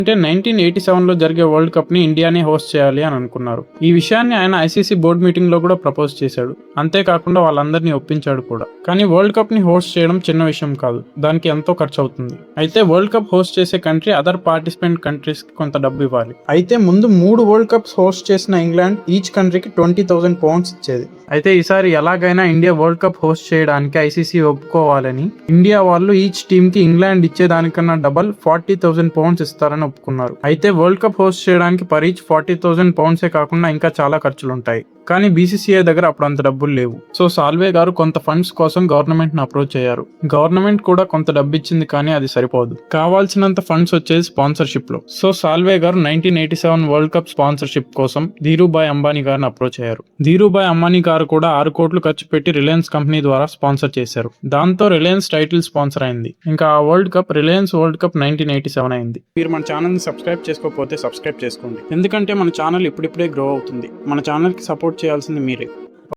అంటే 1987లో జరిగే world cup ని ఇండియానే హోస్ట్ చేయాలి అని అనుకున్నారు. ఈ విషయాన్ని ఆయన ఐసీసీ బోర్డు మీటింగ్ లో కూడా ప్రపోజ్ చేశాడు. అంతేకాకుండా వాళ్ళందరినీ ఒప్పించాడు కూడా. కానీ వరల్డ్ కప్ ని హోస్ట్ చేయడం చిన్న విషయం కాదు, దానికి ఎంతో ఖర్చు అవుతుంది. అయితే వరల్డ్ కప్ హోస్ట్ చేసే కంట్రీ అదర్ పార్టిసిపెంట్ కంట్రీస్ కి కొంత డబ్బు ఇవ్వాలి. అయితే ముందు 3 వరల్డ్ కప్స్ హోస్ట్ చేసిన ఇంగ్లాండ్ ఈచ్ కంట్రీకి 20,000 పౌండ్స్ ఇచ్చేది. అయితే ఈసారి ఎలాగైనా ఇండియా వరల్డ్ కప్ హోస్ట్ చేయడానికి ఐసీసీ ఒప్పుకోవాలని ఇండియా వాళ్ళు ఈచ్ టీమ్ కి ఇంగ్లాండ్ ఇచ్చేదానికన్నా డబల్ 40,000 పౌండ్స్ ఇస్తారని ఒప్పుకున్నారు. అయితే వరల్డ్ కప్ హోస్ట్ చేయడానికి పర్ ఈచ్ 40,000 పౌండ్సే కాకుండా ఇంకా చాలా ఖర్చులు ఉంటాయి. కానీ బీసీసీఐ దగ్గర అప్పుడు అంత డబ్బులు లేవు. సో సాల్వే గారు కొంత ఫండ్స్ కోసం గవర్నమెంట్ ని అప్రోచ్ అయ్యారు. గవర్నమెంట్ కూడా కొంత డబ్బు ఇచ్చింది, కానీ అది సరిపోదు. కావాల్సినంత ఫండ్స్ వచ్చేది స్పాన్సర్షిప్ లో. సో సాల్వే గారు 1987 వరల్డ్ కప్ స్పాన్సర్షిప్ కోసం ధీరూభాయ్ అంబానీ గారిని అప్రోచ్ అయ్యారు. ధీరూభాయ్ అంబానీ గారు కూడా 6 కోట్లు ఖర్చు పెట్టి రిలయన్స్ కంపెనీ ద్వారా స్పాన్సర్ చేశారు. దాంతో రిలయన్స్ టైటిల్ స్పాన్సర్ అయింది. ఇంకా ఆ world cup Reliance world cup 1987 అయింది. మీరు మన ఛానల్ ని సబ్స్క్రైబ్ చేసుకోకపోతే సబ్స్క్రైబ్ చేసుకోండి, ఎందుకంటే మన ఛానల్ ఇప్పుడిప్పుడే గ్రో అవుతుంది. మన ఛానల్ కి సపోర్ట్ చేయాల్సింది మీరే.